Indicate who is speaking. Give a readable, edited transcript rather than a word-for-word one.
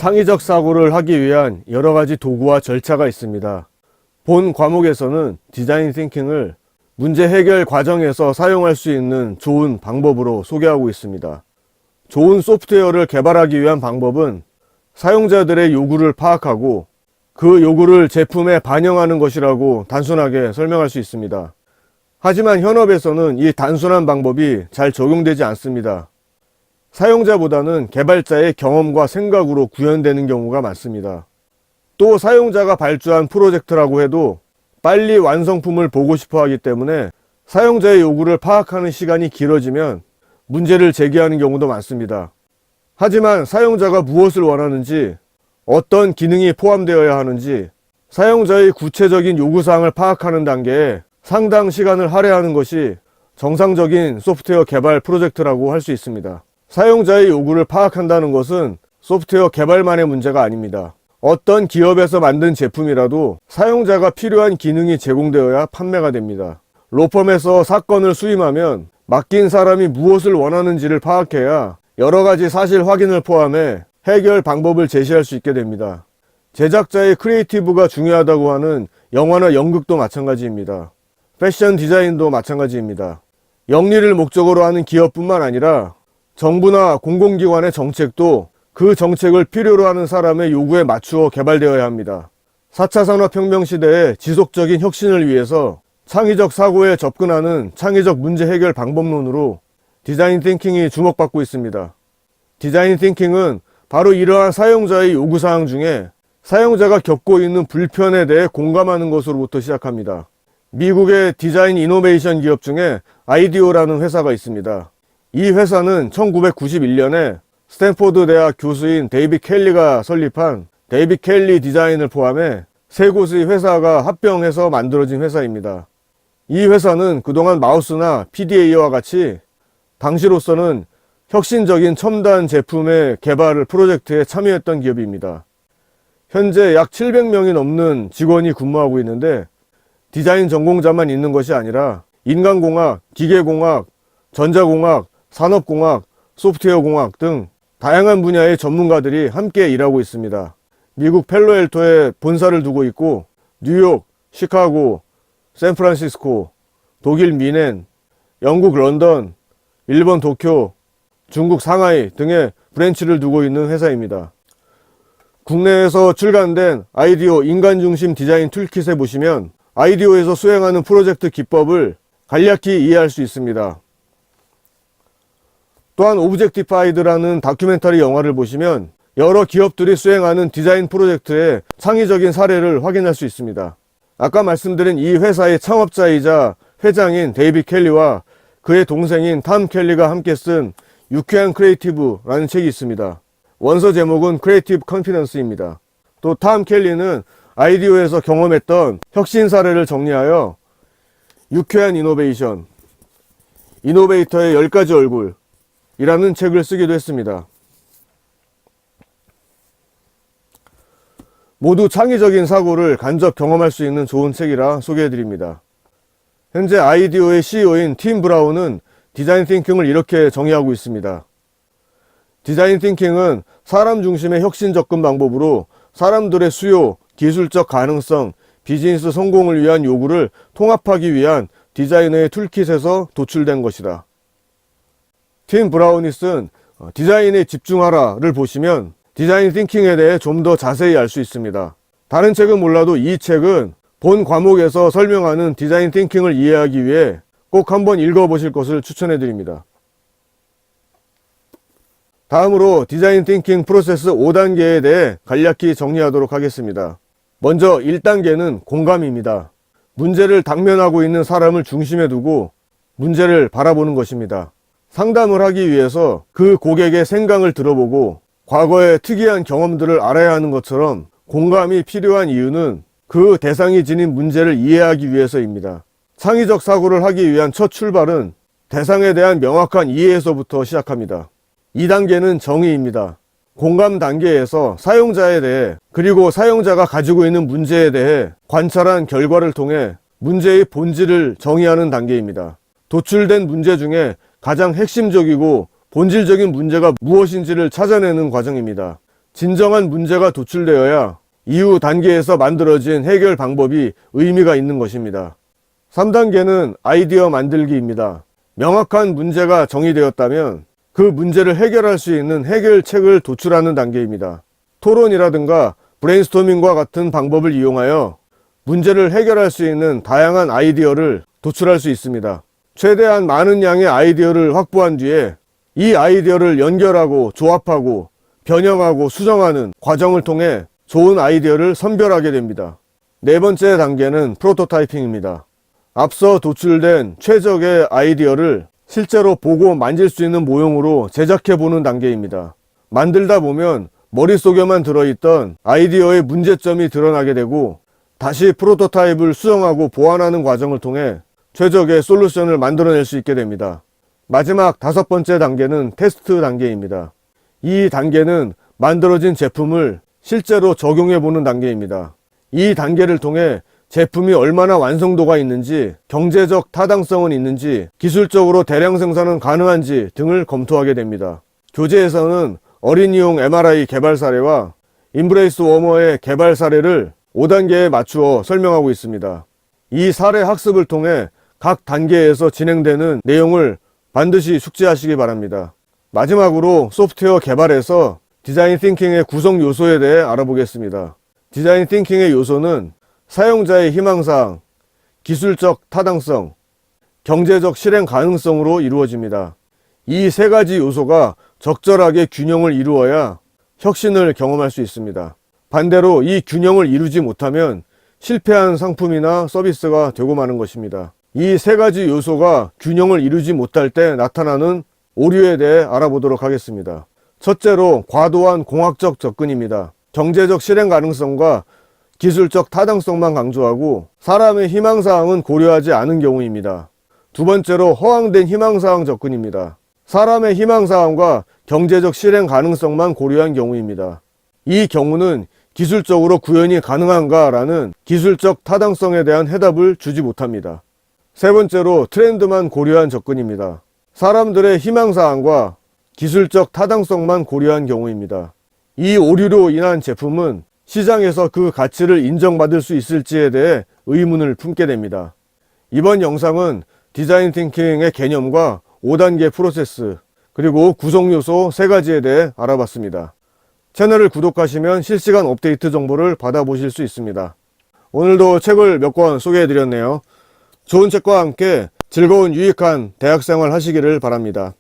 Speaker 1: 창의적 사고를 하기 위한 여러 가지 도구와 절차가 있습니다. 본 과목에서는 디자인 띵킹을 문제 해결 과정에서 사용할 수 있는 좋은 방법으로 소개하고 있습니다. 좋은 소프트웨어를 개발하기 위한 방법은 사용자들의 요구를 파악하고 그 요구를 제품에 반영하는 것이라고 단순하게 설명할 수 있습니다. 하지만 현업에서는 이 단순한 방법이 잘 적용되지 않습니다. 사용자보다는 개발자의 경험과 생각으로 구현되는 경우가 많습니다. 또 사용자가 발주한 프로젝트라고 해도 빨리 완성품을 보고 싶어 하기 때문에 사용자의 요구를 파악하는 시간이 길어지면 문제를 제기하는 경우도 많습니다. 하지만 사용자가 무엇을 원하는지, 어떤 기능이 포함되어야 하는지, 사용자의 구체적인 요구사항을 파악하는 단계에 상당 시간을 할애하는 것이 정상적인 소프트웨어 개발 프로젝트라고 할 수 있습니다. 사용자의 요구를 파악한다는 것은 소프트웨어 개발만의 문제가 아닙니다. 어떤 기업에서 만든 제품이라도 사용자가 필요한 기능이 제공되어야 판매가 됩니다. 로펌에서 사건을 수임하면 맡긴 사람이 무엇을 원하는지를 파악해야 여러 가지 사실 확인을 포함해 해결 방법을 제시할 수 있게 됩니다. 제작자의 크리에이티브가 중요하다고 하는 영화나 연극도 마찬가지입니다. 패션 디자인도 마찬가지입니다. 영리를 목적으로 하는 기업뿐만 아니라 정부나 공공기관의 정책도 그 정책을 필요로 하는 사람의 요구에 맞추어 개발되어야 합니다. 4차 산업혁명 시대의 지속적인 혁신을 위해서 창의적 사고에 접근하는 창의적 문제 해결 방법론으로 디자인 띵킹이 주목받고 있습니다. 디자인 띵킹은 바로 이러한 사용자의 요구사항 중에 사용자가 겪고 있는 불편에 대해 공감하는 것으로부터 시작합니다. 미국의 디자인 이노베이션 기업 중에 아이디오라는 회사가 있습니다. 이 회사는 1991년에 스탠포드 대학 교수인 데이빗 켈리가 설립한 데이빗 켈리 디자인을 포함해 세 곳의 회사가 합병해서 만들어진 회사입니다. 이 회사는 그동안 마우스나 PDA와 같이 당시로서는 혁신적인 첨단 제품의 개발 프로젝트에 참여했던 기업입니다. 현재 약 700명이 넘는 직원이 근무하고 있는데 디자인 전공자만 있는 것이 아니라 인간공학, 기계공학, 전자공학, 산업공학, 소프트웨어공학 등 다양한 분야의 전문가들이 함께 일하고 있습니다. 미국 펠로엘토에 본사를 두고 있고 뉴욕, 시카고, 샌프란시스코, 독일 미넨, 영국 런던, 일본 도쿄, 중국 상하이 등의 브랜치를 두고 있는 회사입니다. 국내에서 출간된 아이디오 인간중심 디자인 툴킷에 보시면 아이디오에서 수행하는 프로젝트 기법을 간략히 이해할 수 있습니다. 또한 오브젝티파이드라는 다큐멘터리 영화를 보시면 여러 기업들이 수행하는 디자인 프로젝트의 창의적인 사례를 확인할 수 있습니다. 아까 말씀드린 이 회사의 창업자이자 회장인 데이빗 켈리와 그의 동생인 탐 켈리가 함께 쓴 유쾌한 크리에이티브라는 책이 있습니다. 원서 제목은 크리에이티브 컨피던스입니다. 또 탐 켈리는 아이디오에서 경험했던 혁신 사례를 정리하여 유쾌한 이노베이션, 이노베이터의 10가지 얼굴이라는 책을 쓰기도 했습니다. 모두 창의적인 사고를 간접 경험할 수 있는 좋은 책이라 소개해드립니다. 현재 아이디오의 CEO인 팀 브라운은 디자인 띵킹을 이렇게 정의하고 있습니다. 디자인 띵킹은 사람 중심의 혁신 접근 방법으로 사람들의 수요, 기술적 가능성, 비즈니스 성공을 위한 요구를 통합하기 위한 디자이너의 툴킷에서 도출된 것이다. 팀 브라운이 쓴 디자인에 집중하라를 보시면 디자인 띵킹에 대해 좀 더 자세히 알 수 있습니다. 다른 책은 몰라도 이 책은 본 과목에서 설명하는 디자인 띵킹을 이해하기 위해 꼭 한번 읽어보실 것을 추천해 드립니다. 다음으로 디자인 띵킹 프로세스 5단계에 대해 간략히 정리하도록 하겠습니다. 먼저 1단계는 공감입니다. 문제를 당면하고 있는 사람을 중심에 두고 문제를 바라보는 것입니다. 상담을 하기 위해서 그 고객의 생각을 들어보고 과거의 특이한 경험들을 알아야 하는 것처럼 공감이 필요한 이유는 그 대상이 지닌 문제를 이해하기 위해서입니다. 창의적 사고를 하기 위한 첫 출발은 대상에 대한 명확한 이해에서부터 시작합니다. 2단계는 정의입니다. 공감 단계에서 사용자에 대해 그리고 사용자가 가지고 있는 문제에 대해 관찰한 결과를 통해 문제의 본질을 정의하는 단계입니다. 도출된 문제 중에 가장 핵심적이고 본질적인 문제가 무엇인지를 찾아내는 과정입니다. 진정한 문제가 도출되어야 이후 단계에서 만들어진 해결 방법이 의미가 있는 것입니다. 3단계는 아이디어 만들기입니다. 명확한 문제가 정의되었다면 그 문제를 해결할 수 있는 해결책을 도출하는 단계입니다. 토론이라든가 브레인스토밍과 같은 방법을 이용하여 문제를 해결할 수 있는 다양한 아이디어를 도출할 수 있습니다. 최대한 많은 양의 아이디어를 확보한 뒤에 이 아이디어를 연결하고 조합하고 변형하고 수정하는 과정을 통해 좋은 아이디어를 선별하게 됩니다. 네 번째 단계는 프로토타이핑입니다. 앞서 도출된 최적의 아이디어를 실제로 보고 만질 수 있는 모형으로 제작해 보는 단계입니다. 만들다 보면 머릿속에만 들어있던 아이디어의 문제점이 드러나게 되고 다시 프로토타입을 수정하고 보완하는 과정을 통해 최적의 솔루션을 만들어낼 수 있게 됩니다. 마지막 5번째 단계는 테스트 단계입니다. 이 단계는 만들어진 제품을 실제로 적용해 보는 단계입니다. 이 단계를 통해 제품이 얼마나 완성도가 있는지, 경제적 타당성은 있는지, 기술적으로 대량 생산은 가능한지 등을 검토하게 됩니다. 교재에서는 어린이용 MRI 개발 사례와 인브레이스 워머의 개발 사례를 5단계에 맞추어 설명하고 있습니다. 이 사례 학습을 통해 각 단계에서 진행되는 내용을 반드시 숙지하시기 바랍니다. 마지막으로 소프트웨어 개발에서 디자인 띵킹의 구성 요소에 대해 알아보겠습니다. 디자인 띵킹의 요소는 사용자의 희망사항, 기술적 타당성, 경제적 실행 가능성으로 이루어집니다. 이 세 가지 요소가 적절하게 균형을 이루어야 혁신을 경험할 수 있습니다. 반대로 이 균형을 이루지 못하면 실패한 상품이나 서비스가 되고 마는 것입니다. 이 세 가지 요소가 균형을 이루지 못할 때 나타나는 오류에 대해 알아보도록 하겠습니다. 첫째로 과도한 공학적 접근입니다. 경제적 실행 가능성과 기술적 타당성만 강조하고 사람의 희망사항은 고려하지 않은 경우입니다. 두 번째로 허황된 희망사항 접근입니다. 사람의 희망사항과 경제적 실행 가능성만 고려한 경우입니다. 이 경우는 기술적으로 구현이 가능한가라는 기술적 타당성에 대한 해답을 주지 못합니다. 세 번째로 트렌드만 고려한 접근입니다. 사람들의 희망사항과 기술적 타당성만 고려한 경우입니다. 이 오류로 인한 제품은 시장에서 그 가치를 인정받을 수 있을지에 대해 의문을 품게 됩니다. 이번 영상은 디자인 띵킹의 개념과 5단계 프로세스, 그리고 구성 요소 3가지에 대해 알아봤습니다. 채널을 구독하시면 실시간 업데이트 정보를 받아보실 수 있습니다. 오늘도 책을 몇 권 소개해드렸네요. 좋은 책과 함께 즐거운 유익한 대학생활 하시기를 바랍니다.